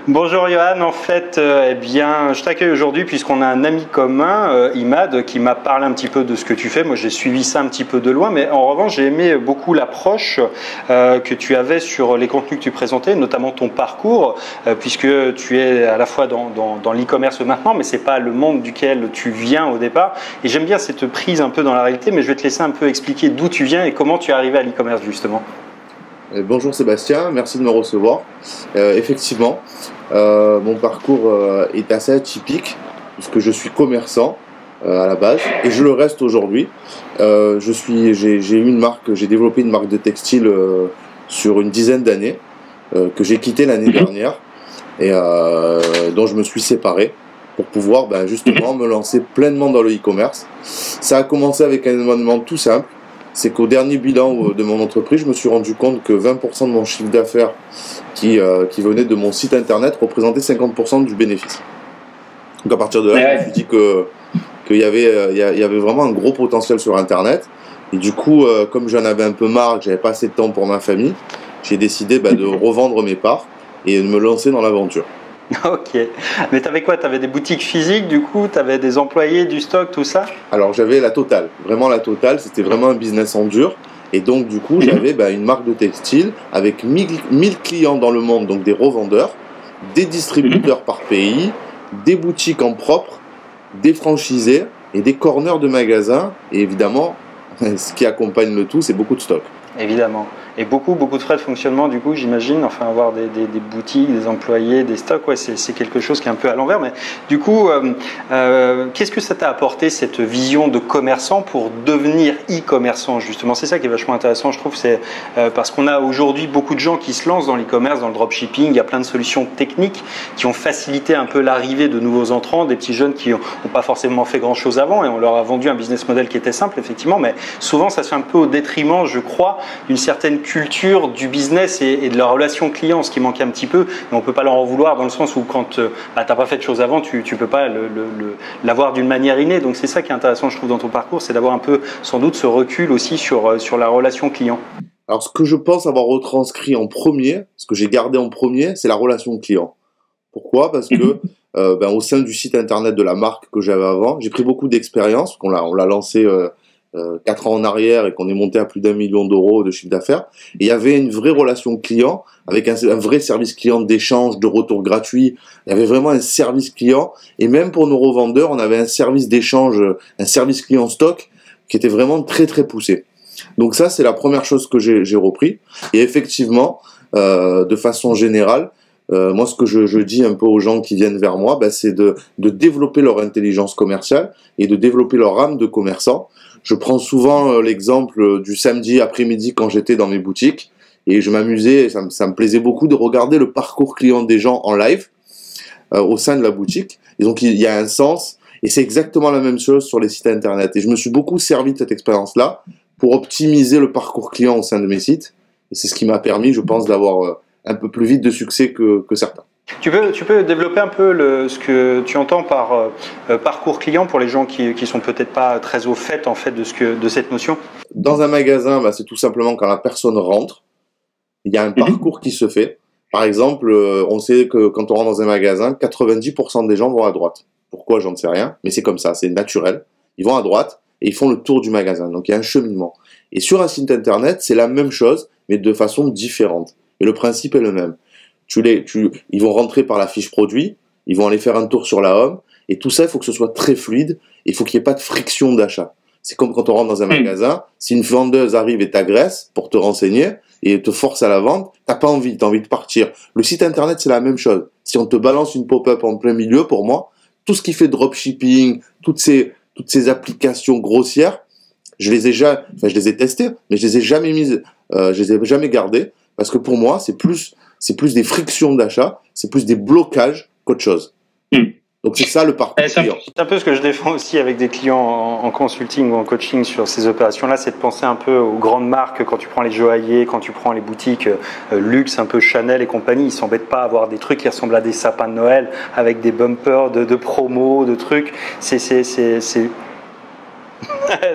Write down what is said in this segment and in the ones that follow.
Bonjour Johan, en fait, eh bien, je t'accueille aujourd'hui puisqu'on a un ami commun, Imad, qui m'a parlé un petit peu de ce que tu fais. Moi, j'ai suivi ça un petit peu de loin, mais en revanche, j'ai aimé beaucoup l'approche que tu avais sur les contenus que tu présentais, notamment ton parcours, puisque tu es à la fois dans l'e-commerce maintenant, mais c'est pas le monde duquel tu viens au départ. Et j'aime bien cette prise un peu dans la réalité, mais je vais te laisser un peu expliquer d'où tu viens et comment tu es arrivé à l'e-commerce justement. Bonjour Sébastien, merci de me recevoir. Effectivement, mon parcours est assez atypique puisque je suis commerçant à la base et je le reste aujourd'hui. J'ai développé une marque de textile sur une dizaine d'années que j'ai quittée l'année dernière et dont je me suis séparé pour pouvoir justement me lancer pleinement dans le e-commerce. Ça a commencé avec un événement tout simple. C'est qu'au dernier bilan de mon entreprise, je me suis rendu compte que 20% de mon chiffre d'affaires qui venait de mon site internet représentait 50% du bénéfice. Donc à partir de là, je me suis dit qu'il y avait vraiment un gros potentiel sur internet. Et du coup, comme j'en avais un peu marre, que j'avais pas assez de temps pour ma famille, j'ai décidé de revendre mes parts et de me lancer dans l'aventure. Ok. Mais tu avais quoi? Tu avais des boutiques physiques du coup? Tu avais des employés, du stock, tout ça? Alors j'avais la totale, vraiment la totale, c'était vraiment un business en dur. Et donc du coup j'avais une marque de textile avec 1000 clients dans le monde, donc des revendeurs, des distributeurs par pays, des boutiques en propre, des franchisés et des corners de magasins. Et évidemment, ce qui accompagne le tout, c'est beaucoup de stock. Évidemment. Et beaucoup de frais de fonctionnement, du coup, j'imagine, enfin avoir des boutiques, des employés, des stocks, ouais, c'est quelque chose qui est un peu à l'envers. Mais du coup, qu'est-ce que ça t'a apporté, cette vision de commerçant pour devenir e-commerçant, justement? C'est ça qui est vachement intéressant, je trouve, c'est parce qu'on a aujourd'hui beaucoup de gens qui se lancent dans l'e-commerce, dans le dropshipping, il y a plein de solutions techniques qui ont facilité un peu l'arrivée de nouveaux entrants, des petits jeunes qui n'ont pas forcément fait grand-chose avant et on leur a vendu un business model qui était simple, effectivement, mais souvent ça se fait un peu au détriment, je crois, d'une certaine culture du business et de la relation client, ce qui manque un petit peu. Mais on ne peut pas leur en vouloir dans le sens où quand tu n'as pas fait de choses avant, tu ne peux pas l'avoir d'une manière innée. Donc c'est ça qui est intéressant, je trouve, dans ton parcours, c'est d'avoir un peu, sans doute, ce recul aussi sur la relation client. Alors ce que je pense avoir retranscrit en premier, ce que j'ai gardé en premier, c'est la relation client. Pourquoi? Parce que au sein du site internet de la marque que j'avais avant, j'ai pris beaucoup d'expérience, on l'a lancé 4 ans en arrière et qu'on est monté à plus d'1 million d'euros de chiffre d'affaires. Et il y avait une vraie relation client avec un vrai service client d'échange, de retour gratuit. Il y avait vraiment un service client. Et même pour nos revendeurs, on avait un service d'échange, un service client stock qui était vraiment très très poussé. Donc ça, c'est la première chose que j'ai repris. Et effectivement, de façon générale, moi, ce que je dis un peu aux gens qui viennent vers moi, c'est de développer leur intelligence commerciale et de développer leur âme de commerçant. Je prends souvent l'exemple du samedi après-midi quand j'étais dans mes boutiques et je m'amusais, ça me plaisait beaucoup de regarder le parcours client des gens en live au sein de la boutique. Et donc, il y a un sens et c'est exactement la même chose sur les sites internet. Et je me suis beaucoup servi de cette expérience-là pour optimiser le parcours client au sein de mes sites. Et c'est ce qui m'a permis, je pense, d'avoir un peu plus vite de succès que certains. Tu peux développer un peu ce que tu entends par parcours client pour les gens qui sont peut-être pas très au fait en fait de cette notion? Dans un magasin, c'est tout simplement quand la personne rentre, il y a un parcours qui se fait. Par exemple, on sait que quand on rentre dans un magasin, 90% des gens vont à droite. Pourquoi, j'en sais rien, mais c'est comme ça, c'est naturel. Ils vont à droite et ils font le tour du magasin. Donc il y a un cheminement. Et sur un site internet, c'est la même chose, mais de façon différente. Et le principe est le même. Ils vont rentrer par la fiche produit, ils vont aller faire un tour sur la home, et tout ça, il faut que ce soit très fluide, et il faut qu'il n'y ait pas de friction d'achat. C'est comme quand on rentre dans un magasin, si une vendeuse arrive et t'agresse pour te renseigner, et te force à la vente, t'as pas envie, t'as envie de partir. Le site internet, c'est la même chose. Si on te balance une pop-up en plein milieu, pour moi, tout ce qui fait dropshipping, toutes ces applications grossières, je les ai testées, mais je les ai jamais mises, je les ai jamais gardées, parce que pour moi, c'est plus des frictions d'achat, c'est plus des blocages qu'autre chose. Donc c'est ça le parcours client. C'est un peu ce que je défends aussi avec des clients en consulting ou en coaching sur ces opérations-là, c'est de penser un peu aux grandes marques. Quand tu prends les joailliers, quand tu prends les boutiques luxe, un peu Chanel et compagnie, ils s'embêtent pas à avoir des trucs qui ressemblent à des sapins de Noël avec des bumpers de promos, de trucs. C'est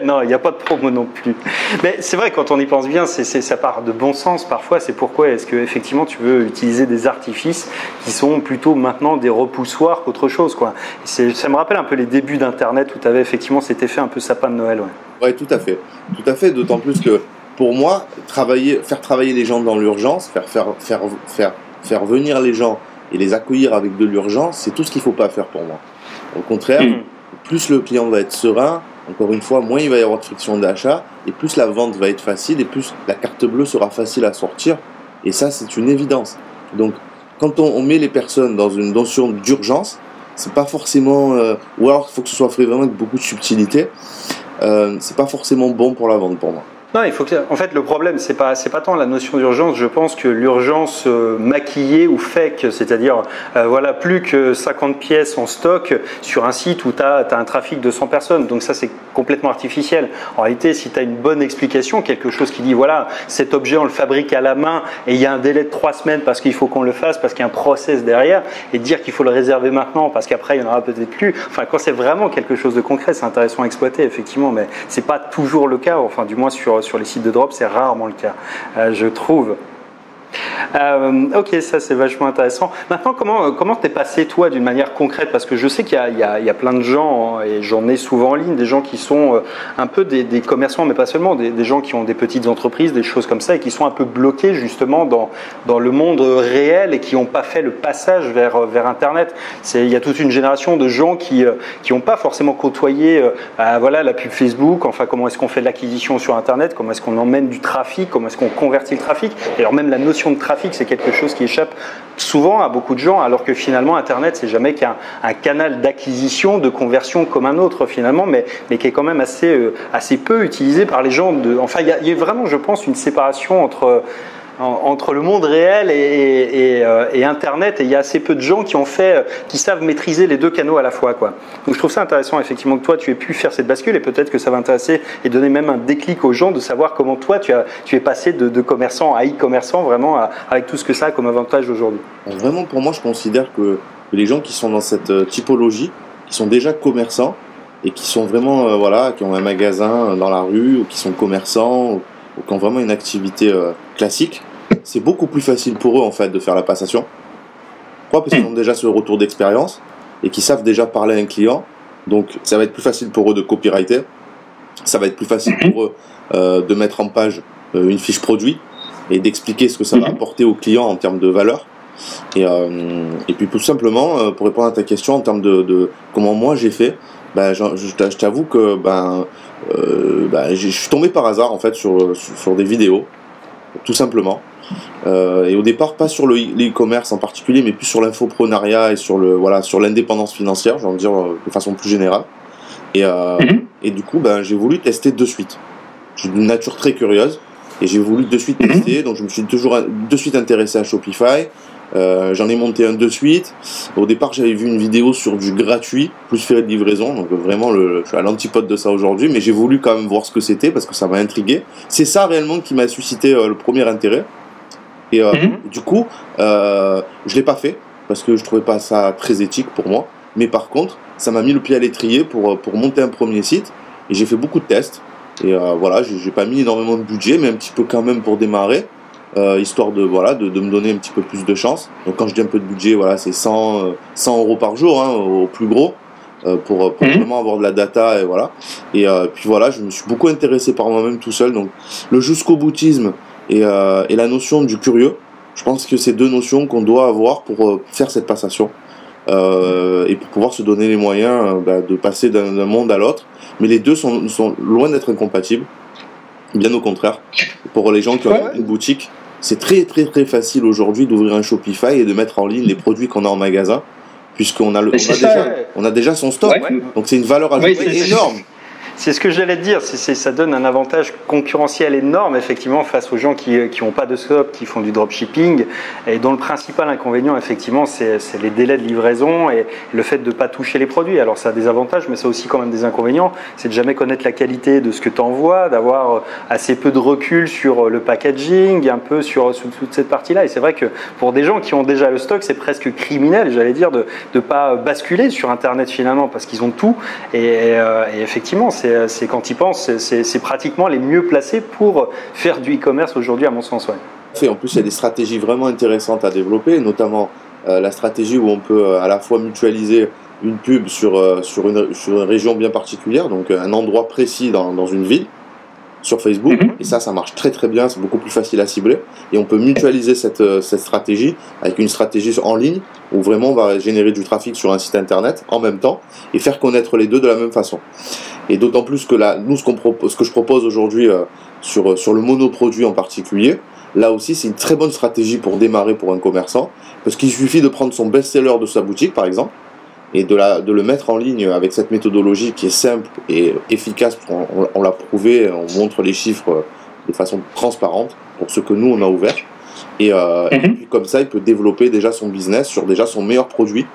Non, il n'y a pas de promo non plus. Mais c'est vrai, quand on y pense bien, ça part de bon sens parfois. C'est pourquoi est-ce que effectivement tu veux utiliser des artifices qui sont plutôt maintenant des repoussoirs qu'autre chose, quoi. Ça me rappelle un peu les débuts d'Internet où tu avais effectivement cet effet un peu sapin de Noël. Ouais, tout à fait. Tout à fait, d'autant plus que pour moi, faire travailler les gens dans l'urgence, faire venir les gens et les accueillir avec de l'urgence, c'est tout ce qu'il ne faut pas faire pour moi. Au contraire, plus le client va être serein, encore une fois, moins il va y avoir de friction d'achat, et plus la vente va être facile, et plus la carte bleue sera facile à sortir. Et ça, c'est une évidence. Donc, quand on met les personnes dans une notion d'urgence, c'est pas forcément, ou alors il faut que ce soit fait vraiment avec beaucoup de subtilité, c'est pas forcément bon pour la vente pour moi. Non, en fait, le problème, c'est pas tant la notion d'urgence. Je pense que l'urgence maquillée ou fake, c'est-à-dire, voilà, plus que 50 pièces en stock sur un site où tu as un trafic de 100 personnes. Donc ça, c'est complètement artificiel. En réalité, si tu as une bonne explication, quelque chose qui dit, voilà, cet objet, on le fabrique à la main et il y a un délai de 3 semaines parce qu'il faut qu'on le fasse, parce qu'il y a un process derrière, et dire qu'il faut le réserver maintenant parce qu'après, il n'y en aura peut-être plus. Enfin, quand c'est vraiment quelque chose de concret, c'est intéressant à exploiter, effectivement, mais c'est pas toujours le cas, enfin, du moins sur les sites de drop, c'est rarement le cas, je trouve. Ok, ça c'est vachement intéressant. Maintenant, comment t'es passé toi d'une manière concrète? Parce que je sais qu'il y a plein de gens, et j'en ai souvent en ligne, des gens qui sont un peu des commerçants, mais pas seulement, des gens qui ont des petites entreprises, des choses comme ça, et qui sont un peu bloqués justement dans le monde réel et qui n'ont pas fait le passage vers Internet. Il y a toute une génération de gens qui n'ont pas forcément côtoyé voilà, la pub Facebook, enfin comment est-ce qu'on fait de l'acquisition sur Internet, comment est-ce qu'on emmène du trafic, comment est-ce qu'on convertit le trafic, et alors même la notion de trafic, c'est quelque chose qui échappe souvent à beaucoup de gens, alors que finalement Internet, c'est jamais qu'un canal d'acquisition, de conversion comme un autre finalement, mais qui est quand même assez peu utilisé par les gens. Enfin, il y a vraiment, je pense, une séparation entre le monde réel et Internet, et il y a assez peu de gens qui savent maîtriser les deux canaux à la fois, quoi. Donc je trouve ça intéressant effectivement que toi tu aies pu faire cette bascule, et peut-être que ça va intéresser et donner même un déclic aux gens de savoir comment toi tu es passé de commerçant à e-commerçant, vraiment avec tout ce que ça a comme avantage aujourd'hui. Vraiment, pour moi, je considère que les gens qui sont dans cette typologie, qui sont déjà commerçants et qui sont vraiment voilà, qui ont un magasin dans la rue, ou qui sont commerçants, ou qui ont vraiment une activité classique, c'est beaucoup plus facile pour eux en fait de faire la passation. Pourquoi? Parce qu'ils ont déjà ce retour d'expérience et qu'ils savent déjà parler à un client, donc ça va être plus facile pour eux de copywriter, ça va être plus facile pour eux de mettre en page une fiche produit et d'expliquer ce que ça va apporter au client en termes de valeur. Et puis tout simplement, pour répondre à ta question en termes de comment moi j'ai fait, je t'avoue que je suis tombé par hasard en fait sur des vidéos, tout simplement. Et au départ, pas sur l'e-commerce en particulier, mais plus sur l'infoprenariat et sur l'indépendance financière, j'ai envie de dire de façon plus générale. Et du coup, j'ai voulu tester de suite. J'ai une nature très curieuse et j'ai voulu de suite tester. Donc je me suis toujours de suite intéressé à Shopify. J'en ai monté un de suite. Au départ, j'avais vu une vidéo sur du gratuit plus frais de livraison, donc vraiment je suis à l'antipode de ça aujourd'hui, mais j'ai voulu quand même voir ce que c'était parce que ça m'a intrigué. C'est ça réellement qui m'a suscité le premier intérêt. Et du coup, je l'ai pas fait parce que je trouvais pas ça très éthique pour moi. Mais par contre, ça m'a mis le pied à l'étrier pour monter un premier site. Et j'ai fait beaucoup de tests. Et voilà, j'ai pas mis énormément de budget, mais un petit peu quand même pour démarrer. Histoire de me donner un petit peu plus de chance. Donc quand je dis un peu de budget, voilà, c'est 100 € par jour, hein, au plus gros, pour vraiment avoir de la data, et voilà. Et puis voilà, je me suis beaucoup intéressé par moi-même tout seul. Donc le jusqu'au boutisme et la notion du curieux, je pense que c'est deux notions qu'on doit avoir pour faire cette passation. Et pour pouvoir se donner les moyens de passer d'un monde à l'autre. Mais les deux sont loin d'être incompatibles. Bien au contraire. Pour les gens qui ont une boutique, c'est très très très facile aujourd'hui d'ouvrir un Shopify et de mettre en ligne les produits qu'on a en magasin, puisqu'on a déjà son stock. Donc c'est une valeur ajoutée énorme. C'est ce que j'allais te dire, ça donne un avantage concurrentiel énorme effectivement face aux gens qui n'ont pas de stock, qui font du dropshipping, et dont le principal inconvénient effectivement c'est les délais de livraison et le fait de ne pas toucher les produits. Alors ça a des avantages, mais ça a aussi quand même des inconvénients, c'est de jamais connaître la qualité de ce que tu envoies, d'avoir assez peu de recul sur le packaging, un peu sur toute cette partie-là. Et c'est vrai que pour des gens qui ont déjà le stock, c'est presque criminel, j'allais dire, de ne pas basculer sur Internet finalement, parce qu'ils ont tout, et effectivement c'est c'est quand ils pensent, c'est pratiquement les mieux placés pour faire du e-commerce aujourd'hui, à mon sens. Ouais. En plus, il y a des stratégies vraiment intéressantes à développer, notamment la stratégie où on peut à la fois mutualiser une pub sur une région bien particulière, donc un endroit précis dans une ville, sur Facebook, et ça marche très très bien, c'est beaucoup plus facile à cibler, et on peut mutualiser cette stratégie avec une stratégie en ligne, où vraiment on va générer du trafic sur un site internet en même temps, et faire connaître les deux de la même façon. Et d'autant plus que là, nous, ce que je propose aujourd'hui sur le monoproduit en particulier, là aussi c'est une très bonne stratégie pour démarrer pour un commerçant, parce qu'il suffit de prendre son best-seller de sa boutique par exemple, et de le mettre en ligne avec cette méthodologie qui est simple et efficace, on l'a prouvé, on montre les chiffres de façon transparente pour ce que nous on a ouvert, et puis comme ça il peut développer déjà son business sur déjà son meilleur produit,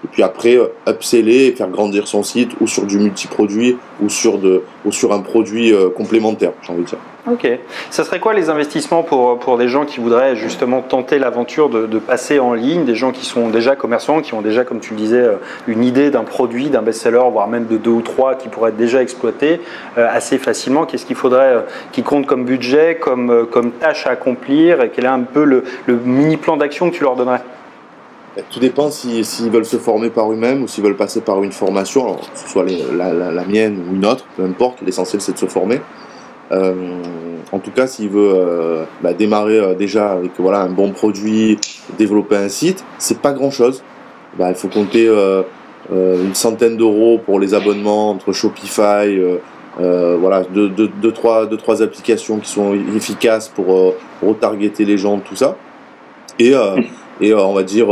et puis après upseller et faire grandir son site, ou sur du multiproduit, ou sur un produit complémentaire, j'ai envie de dire. Ok. Ça serait quoi les investissements pour des gens qui voudraient justement tenter l'aventure de passer en ligne, des gens qui sont déjà commerçants, qui ont déjà, comme tu le disais, une idée d'un produit, d'un best-seller, voire même de 2 ou 3 qui pourraient être déjà exploités assez facilement. Qu'est-ce qu'il faudrait qu'ils comptent comme budget, comme tâche à accomplir, et quel est un peu le mini plan d'action que tu leur donnerais? Tout dépend s'ils veulent se former par eux-mêmes ou s'ils veulent passer par une formation, alors, que ce soit la mienne ou une autre, peu importe, l'essentiel c'est de se former. En tout cas, s'il veut démarrer déjà avec un bon produit, développer un site, c'est pas grand-chose. Il faut compter une centaine d'euros pour les abonnements entre Shopify, deux, trois applications qui sont efficaces pour retargeter les gens, tout ça. Et on va dire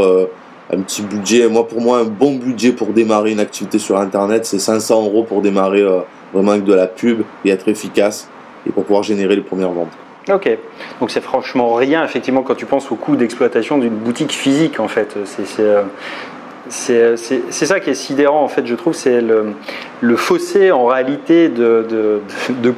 un petit budget. Pour moi, un bon budget pour démarrer une activité sur Internet, c'est 500 euros pour démarrer vraiment avec de la pub et être efficace, et pour pouvoir générer les premières ventes. Ok, donc c'est franchement rien, effectivement, quand tu penses au coût d'exploitation d'une boutique physique, en fait. C'est ça qui est sidérant, en fait, je trouve, c'est le fossé, en réalité, de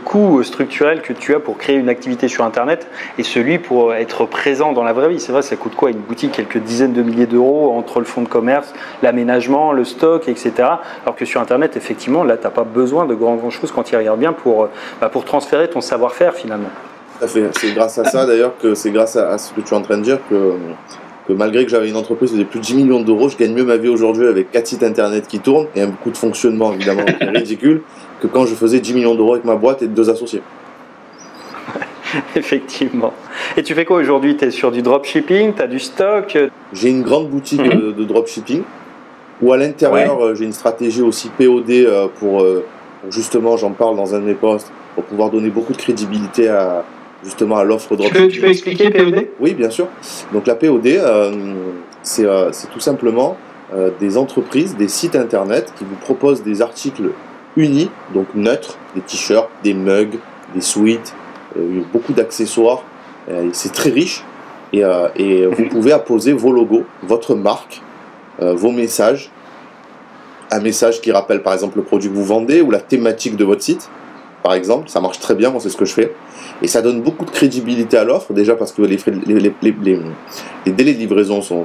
coûts structurels que tu as pour créer une activité sur Internet, et celui pour être présent dans la vraie vie. C'est vrai, ça coûte quoi une boutique? Quelques dizaines de milliers d'euros entre le fonds de commerce, l'aménagement, le stock, etc. Alors que sur Internet, effectivement, là, tu n'as pas besoin de grand-chose quand tu y regardes bien pour transférer ton savoir-faire, finalement. Tout à fait. C'est grâce à ça, d'ailleurs, que c'est grâce à ce que tu es en train de dire que malgré que j'avais une entreprise de plus de 10 millions d'euros, je gagne mieux ma vie aujourd'hui avec 4 sites internet qui tournent et un coût de fonctionnement évidemment ridicule, que quand je faisais 10 millions d'euros avec ma boîte et 2 associés. Effectivement. Et tu fais quoi aujourd'hui? Tu es sur du dropshipping, tu as du stock? J'ai une grande boutique de dropshipping où à l'intérieur j'ai une stratégie aussi POD pour justement, j'en parle dans un de mes posts, pour pouvoir donner beaucoup de crédibilité à l'offre dropshipping. Tu peux expliquer POD? Oui, bien sûr. Donc la POD, c'est tout simplement des entreprises, des sites internet qui vous proposent des articles unis, donc neutres, des t-shirts, des mugs, des sweats, beaucoup d'accessoires. C'est très riche, et vous pouvez apposer vos logos, votre marque, vos messages, un message qui rappelle par exemple le produit que vous vendez ou la thématique de votre site. Par exemple, ça marche très bien, moi c'est ce que je fais. Et ça donne beaucoup de crédibilité à l'offre, déjà parce que les délais de livraison sont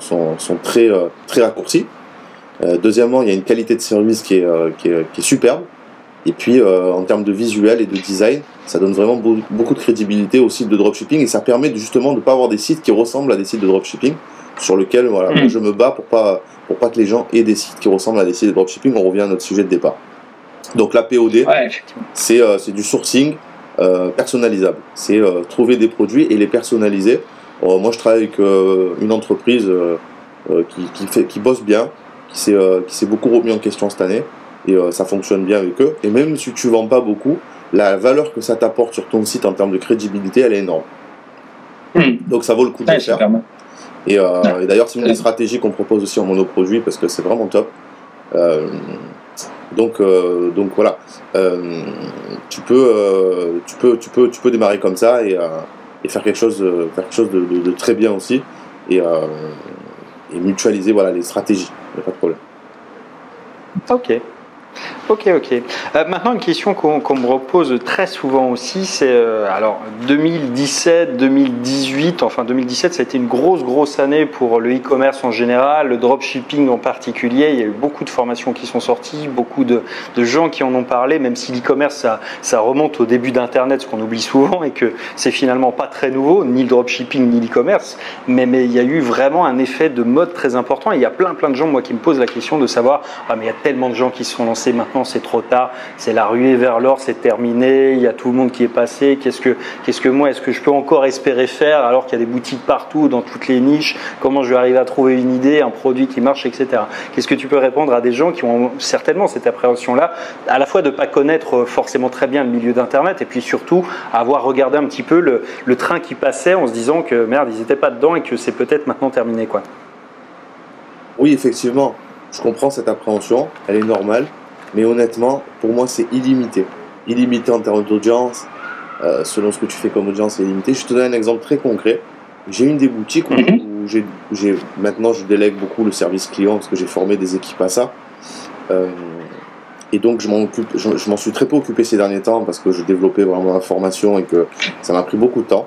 très, très raccourcis. Deuxièmement, il y a une qualité de service qui est superbe. Et puis, en termes de visuel et de design, ça donne vraiment beaucoup de crédibilité au site de dropshipping, et ça permet justement de ne pas avoir des sites qui ressemblent à des sites de dropshipping, sur lesquels moi, je me bats pour pas que les gens aient des sites qui ressemblent à des sites de dropshipping. On revient à notre sujet de départ. Donc la POD, c'est du sourcing personnalisable. C'est trouver des produits et les personnaliser. Moi, je travaille avec une entreprise qui bosse bien, qui s'est beaucoup remis en question cette année, et ça fonctionne bien avec eux. Et même si tu vends pas beaucoup, la valeur que ça t'apporte sur ton site en termes de crédibilité, elle est énorme. Donc ça vaut le coup de le faire. Et d'ailleurs, c'est une des stratégies qu'on propose aussi en monoproduit, parce que c'est vraiment top. Donc voilà, tu peux démarrer comme ça, et faire quelque chose de très bien aussi, et mutualiser les stratégies. Il n'y a pas de problème. Ok. Ok. Maintenant, une question qu'on me repose très souvent aussi, c'est alors 2017, 2018, enfin 2017, ça a été une grosse année pour le e-commerce en général, le dropshipping en particulier. Il y a eu beaucoup de formations qui sont sorties, beaucoup de gens qui en ont parlé, même si l'e-commerce, ça remonte au début d'Internet, ce qu'on oublie souvent, et que c'est finalement pas très nouveau, ni le dropshipping, ni l'e-commerce, mais il y a eu vraiment un effet de mode très important. Et il y a plein de gens, moi, qui me posent la question de savoir, mais il y a tellement de gens qui se sont lancés maintenant, c'est trop tard, c'est la ruée vers l'or, c'est terminé, il y a tout le monde qui est passé, qu'est-ce que moi, est-ce que je peux encore espérer faire alors qu'il y a des boutiques partout, dans toutes les niches, comment je vais arriver à trouver une idée, un produit qui marche, etc. Qu'est-ce que tu peux répondre à des gens qui ont certainement cette appréhension-là, à la fois de ne pas connaître forcément très bien le milieu d'Internet, et puis surtout avoir regardé un petit peu le train qui passait en se disant que merde, ils n'étaient pas dedans et que c'est peut-être maintenant terminé, quoi. Oui, effectivement, je comprends cette appréhension, elle est normale. Mais honnêtement, pour moi, c'est illimité. Illimité en termes d'audience, selon ce que tu fais comme audience, c'est illimité. Je te donne un exemple très concret. J'ai une des boutiques où maintenant je délègue beaucoup le service client parce que j'ai formé des équipes à ça. Et donc je m'en suis très peu occupé ces derniers temps parce que je développais vraiment la formation et que ça m'a pris beaucoup de temps.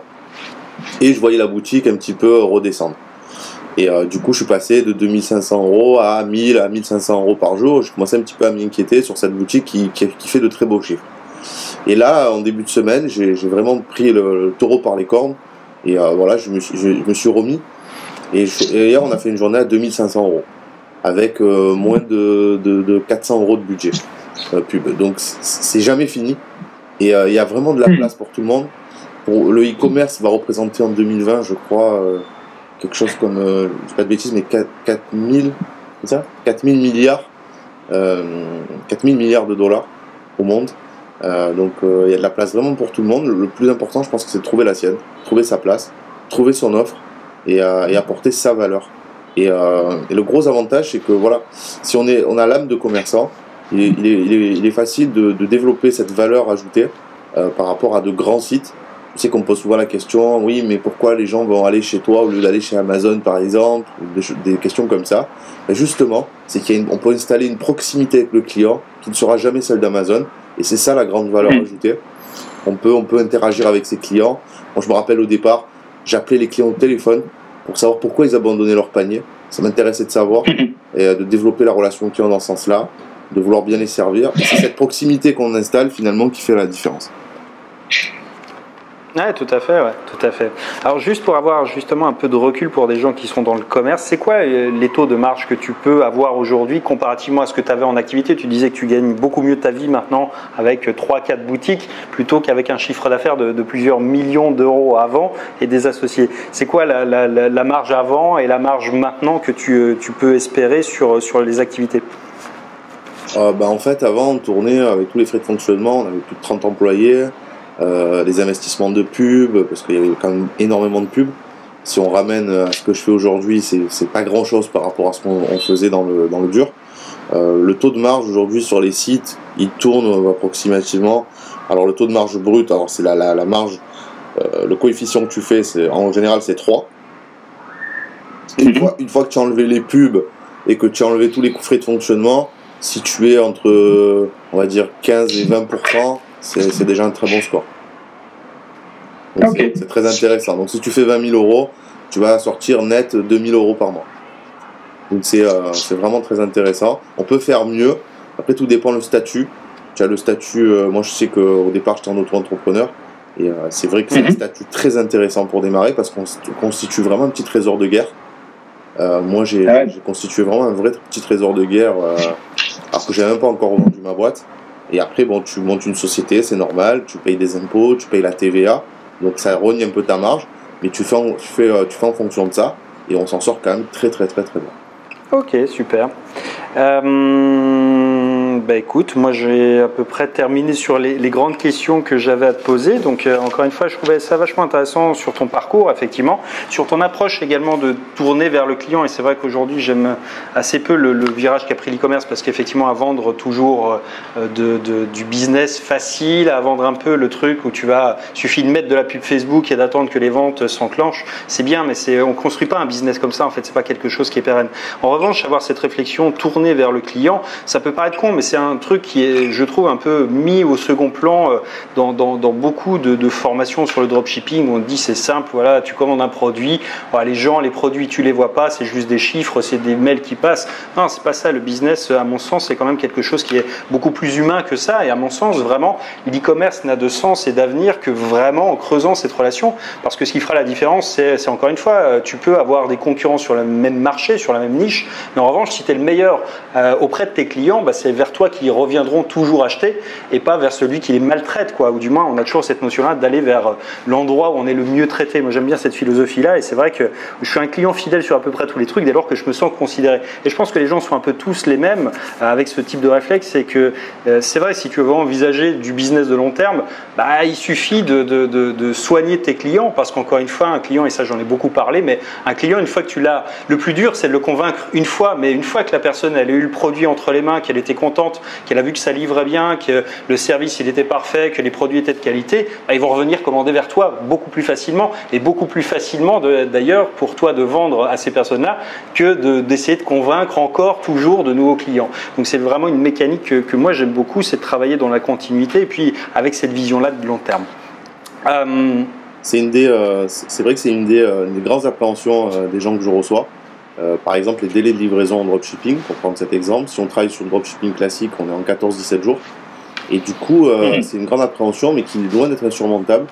Et je voyais la boutique un petit peu redescendre. Et du coup, je suis passé de 2500 € à 1000 à 1500 € par jour. Je commençais un petit peu à m'inquiéter sur cette boutique qui fait de très beaux chiffres. Et là, en début de semaine, j'ai vraiment pris le taureau par les cornes. Et voilà, je me suis remis. Et hier, on a fait une journée à 2500 € avec moins de 400 € de budget pub. Donc, c'est jamais fini. Et il y a vraiment de la place pour tout le monde. Le e-commerce va représenter en 2020, je crois... quelque chose comme, je dis pas de bêtises, mais 4000 milliards, 4000 milliards de dollars au monde. Donc il y a de la place vraiment pour tout le monde. Le plus important, je pense que c'est de trouver la sienne, trouver sa place, trouver son offre et apporter sa valeur. Et le gros avantage, c'est que voilà, si on a l'âme de commerçant, il est facile de développer cette valeur ajoutée par rapport à de grands sites. Tu sais qu'on me pose souvent la question, oui, mais pourquoi les gens vont aller chez toi au lieu d'aller chez Amazon, par exemple, des questions comme ça. Et justement, c'est qu'on peut installer une proximité avec le client qui ne sera jamais celle d'Amazon. Et c'est ça la grande valeur ajoutée. On peut interagir avec ses clients. Moi, je me rappelle au départ, j'appelais les clients au téléphone pour savoir pourquoi ils abandonnaient leur panier. Ça m'intéressait de savoir et de développer la relation client dans ce sens-là, de vouloir bien les servir. Et c'est cette proximité qu'on installe finalement qui fait la différence. Ouais, tout à fait. Alors juste pour avoir justement un peu de recul pour des gens qui sont dans le commerce, c'est quoi les taux de marge que tu peux avoir aujourd'hui comparativement à ce que tu avais en activité? Tu disais que tu gagnes beaucoup mieux ta vie maintenant avec 3-4 boutiques plutôt qu'avec un chiffre d'affaires de plusieurs millions d'euros avant et des associés. C'est quoi la marge avant et la marge maintenant que tu peux espérer sur les activités? En fait, avant, on tournait avec tous les frais de fonctionnement, on avait plus de 30 employés. Les investissements de pub, parce qu'il y avait quand même énormément de pub. Si on ramène à ce que je fais aujourd'hui, c'est pas grand chose par rapport à ce qu'on faisait dans le dur. Le taux de marge aujourd'hui sur les sites, il tourne approximativement. Alors le taux de marge brut, alors c'est la marge, le coefficient que tu fais, en général c'est 3. Et une fois que tu as enlevé les pubs et que tu as enlevé tous les frais de fonctionnement, si tu es entre, on va dire, 15 et 20%, c'est déjà un très bon score. Donc c'est très intéressant. Donc si tu fais 20 000 €, tu vas sortir net 2 000 € par mois. Donc c'est vraiment très intéressant. On peut faire mieux. Après, tout dépend du statut. Tu as le statut, moi je sais qu'au départ j'étais en auto-entrepreneur. Et c'est vrai que c'est un statut très intéressant pour démarrer parce qu'on constitue vraiment un petit trésor de guerre. Moi j'ai constitué vraiment un vrai petit trésor de guerre alors que j'ai même pas encore vendu ma boîte. Et après, bon, tu montes une société, c'est normal, tu payes des impôts, tu payes la TVA, donc ça rogne un peu ta marge, mais tu fais en fonction de ça, et on s'en sort quand même très bien. Ok, super. Écoute, moi j'ai à peu près terminé sur les grandes questions que j'avais à te poser. Donc encore une fois, je trouvais ça vachement intéressant sur ton parcours, effectivement, sur ton approche également de tourner vers le client. Et c'est vrai qu'aujourd'hui j'aime assez peu le virage qu'a pris l'e-commerce parce qu'effectivement à vendre toujours du business facile, à vendre un peu le truc où suffit de mettre de la pub Facebook et d'attendre que les ventes s'enclenchent. C'est bien, mais on construit pas un business comme ça. En fait, c'est pas quelque chose qui est pérenne. En revanche, avoir cette réflexion tournée vers le client, ça peut paraître con, mais c'est un truc qui est, je trouve, un peu mis au second plan dans beaucoup de formations sur le dropshipping où on dit c'est simple, voilà, tu commandes un produit, voilà, les produits tu les vois pas, c'est juste des chiffres, c'est des mails qui passent. Non, c'est pas ça. Le business, à mon sens, c'est quand même quelque chose qui est beaucoup plus humain que ça. Et à mon sens, vraiment, l'e-commerce n'a de sens et d'avenir que vraiment en creusant cette relation. Parce que ce qui fera la différence, c'est encore une fois, tu peux avoir des concurrents sur le même marché, sur la même niche, mais en revanche, si tu es le meilleur auprès de tes clients, bah, c'est vers toi qu'ils reviendront toujours acheter et pas vers celui qui les maltraite, quoi. Ou du moins, on a toujours cette notion-là d'aller vers l'endroit où on est le mieux traité. Moi, j'aime bien cette philosophie-là et c'est vrai que je suis un client fidèle sur à peu près tous les trucs dès lors que je me sens considéré. Et je pense que les gens sont un peu tous les mêmes avec ce type de réflexe. C'est que c'est vrai, si tu veux vraiment envisager du business de long terme, bah, il suffit de soigner tes clients parce qu'encore une fois, un client, et ça j'en ai beaucoup parlé, mais un client, une fois que tu l'as, le plus dur c'est de le convaincre une fois, mais une fois que la personne elle a eu le produit entre les mains, qu'elle était contente, qu'elle a vu que ça livrait bien, que le service il était parfait, que les produits étaient de qualité, bah, ils vont revenir commander vers toi beaucoup plus facilement et beaucoup plus facilement d'ailleurs pour toi de vendre à ces personnes-là que d'essayer de convaincre encore toujours de nouveaux clients. Donc c'est vraiment une mécanique que moi j'aime beaucoup, c'est de travailler dans la continuité et puis avec cette vision-là de long terme. C'est vrai que c'est une des grandes appréhensions des gens que je reçois. Par exemple, les délais de livraison en dropshipping, pour prendre cet exemple, si on travaille sur le dropshipping classique, on est en 14-17 jours. Et du coup, c'est une grande appréhension, mais qui est loin d'être insurmontable.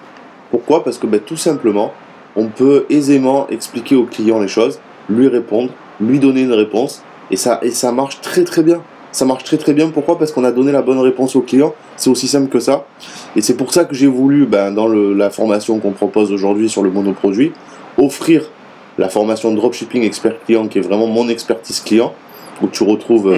Pourquoi? Parce que tout simplement, on peut aisément expliquer au client les choses, lui répondre, lui donner une réponse, et ça marche très très bien. Ça marche très très bien. Pourquoi? Parce qu'on a donné la bonne réponse au client. C'est aussi simple que ça. Et c'est pour ça que j'ai voulu, dans la formation qu'on propose aujourd'hui sur le monoproduit, offrir la formation de dropshipping expert client, qui est vraiment mon expertise client, où tu retrouves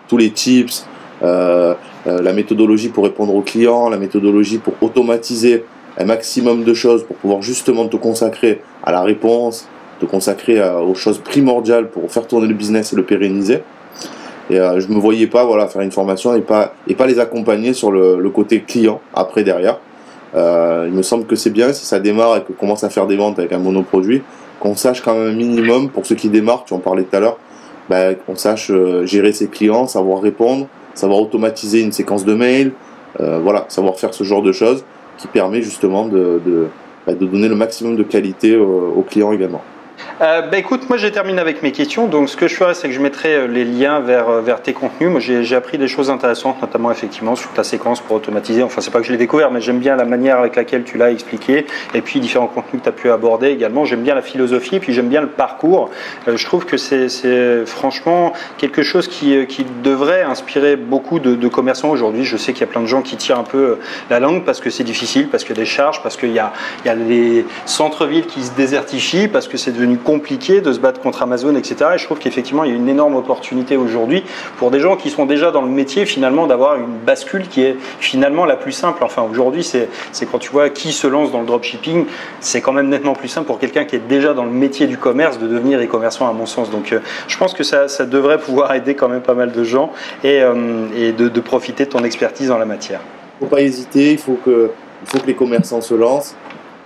tous les tips, la méthodologie pour répondre aux clients, la méthodologie pour automatiser un maximum de choses, pour pouvoir justement te consacrer à la réponse, te consacrer aux choses primordiales pour faire tourner le business et le pérenniser. Et je me voyais pas faire une formation et pas les accompagner sur le côté client après derrière. Il me semble que c'est bien si ça démarre et qu'on commence à faire des ventes avec un monoproduit, qu'on sache quand même un minimum, pour ceux qui démarrent, tu en parlais tout à l'heure, qu'on sache gérer ses clients, savoir répondre, savoir automatiser une séquence de mails, savoir faire ce genre de choses qui permet justement de donner le maximum de qualité aux clients également. Écoute, moi j'ai terminé avec mes questions, donc ce que je ferai c'est que je mettrai les liens vers tes contenus. Moi j'ai appris des choses intéressantes, notamment effectivement sur ta séquence pour automatiser, enfin c'est pas que je l'ai découvert, mais j'aime bien la manière avec laquelle tu l'as expliqué, et puis différents contenus que tu as pu aborder également. J'aime bien la philosophie, et puis j'aime bien le parcours. Je trouve que c'est franchement quelque chose qui devrait inspirer beaucoup de commerçants aujourd'hui. Je sais qu'il y a plein de gens qui tirent un peu la langue parce que c'est difficile, parce qu'il y a des charges, parce qu'il y a les centres-villes qui se désertifient, parce que c'est devenu compliqué de se battre contre Amazon, etc. Et je trouve qu'effectivement, il y a une énorme opportunité aujourd'hui pour des gens qui sont déjà dans le métier, finalement, d'avoir une bascule qui est finalement la plus simple. Enfin, aujourd'hui, c'est quand tu vois qui se lance dans le dropshipping, c'est quand même nettement plus simple pour quelqu'un qui est déjà dans le métier du commerce de devenir e-commerçant, à mon sens. Donc, je pense que ça devrait pouvoir aider quand même pas mal de gens et de profiter de ton expertise dans la matière. Il ne faut pas hésiter, il faut que les commerçants se lancent,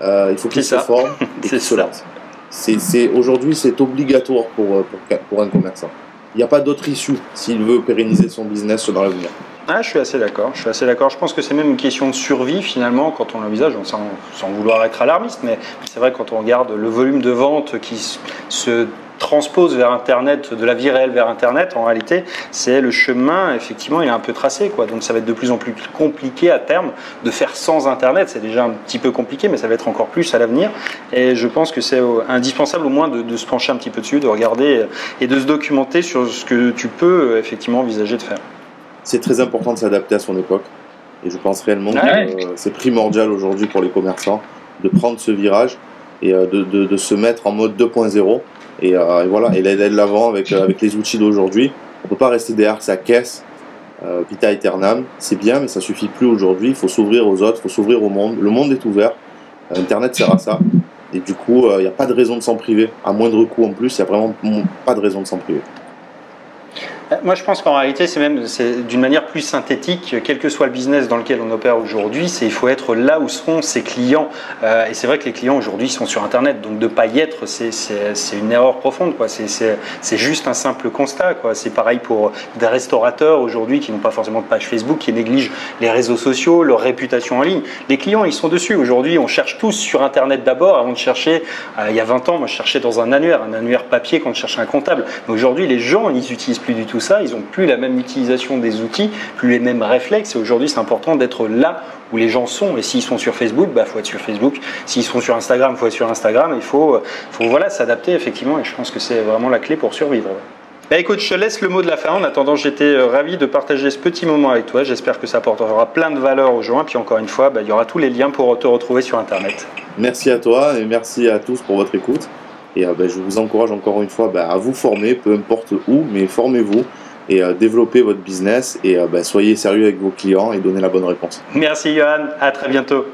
il faut qu'ils se forment et qu'ils se lancent. Aujourd'hui, c'est obligatoire pour un commerçant. Il n'y a pas d'autre issue s'il veut pérenniser son business dans l'avenir. Ah, je suis assez d'accord. Je pense que c'est même une question de survie finalement quand on l'envisage, sans vouloir être alarmiste, mais c'est vrai quand on regarde le volume de ventes qui se transpose vers Internet, de la vie réelle vers Internet, en réalité, c'est le chemin, effectivement, il est un peu tracé, quoi. Donc ça va être de plus en plus compliqué à terme de faire sans Internet. C'est déjà un petit peu compliqué, mais ça va être encore plus à l'avenir. Et je pense que c'est indispensable au moins de se pencher un petit peu dessus, de regarder et de se documenter sur ce que tu peux effectivement envisager de faire. C'est très important de s'adapter à son époque. Et je pense réellement que c'est primordial aujourd'hui pour les commerçants de prendre ce virage et de se mettre en mode 2.0. Et d'aller de l'avant avec les outils d'aujourd'hui. On ne peut pas rester derrière sa caisse vita aeternam. C'est bien, mais ça ne suffit plus aujourd'hui. Il faut s'ouvrir aux autres, il faut s'ouvrir au monde. Le monde est ouvert. Internet sert à ça. Et du coup, il n'y a pas de raison de s'en priver. À moindre coût en plus, il n'y a vraiment pas de raison de s'en priver. Moi, je pense qu'en réalité, c'est d'une manière plus synthétique, quel que soit le business dans lequel on opère aujourd'hui, il faut être là où seront ses clients. Et c'est vrai que les clients aujourd'hui sont sur Internet, donc de ne pas y être, c'est une erreur profonde, quoi. C'est juste un simple constat, quoi. C'est pareil pour des restaurateurs aujourd'hui qui n'ont pas forcément de page Facebook, qui négligent les réseaux sociaux, leur réputation en ligne. Les clients, ils sont dessus. Aujourd'hui, on cherche tous sur Internet d'abord, avant de chercher. Il y a 20 ans, moi, je cherchais dans un annuaire papier quand je cherchais un comptable. Mais aujourd'hui, les gens, ils n'utilisent plus du tout ça. Ils n'ont plus la même utilisation des outils, plus les mêmes réflexes. Et aujourd'hui, c'est important d'être là où les gens sont. Et s'ils sont sur Facebook, il faut être sur Facebook. S'ils sont sur Instagram, il faut être sur Instagram. Il faut voilà, s'adapter, effectivement. Et je pense que c'est vraiment la clé pour survivre. Écoute, je te laisse le mot de la fin. En attendant, j'étais ravi de partager ce petit moment avec toi. J'espère que ça apportera plein de valeur aux gens. Et puis encore une fois, il y aura tous les liens pour te retrouver sur Internet. Merci à toi et merci à tous pour votre écoute. Et je vous encourage encore une fois à vous former, peu importe où, mais formez-vous et développez votre business et soyez sérieux avec vos clients et donnez la bonne réponse. Merci Johan, à très bientôt.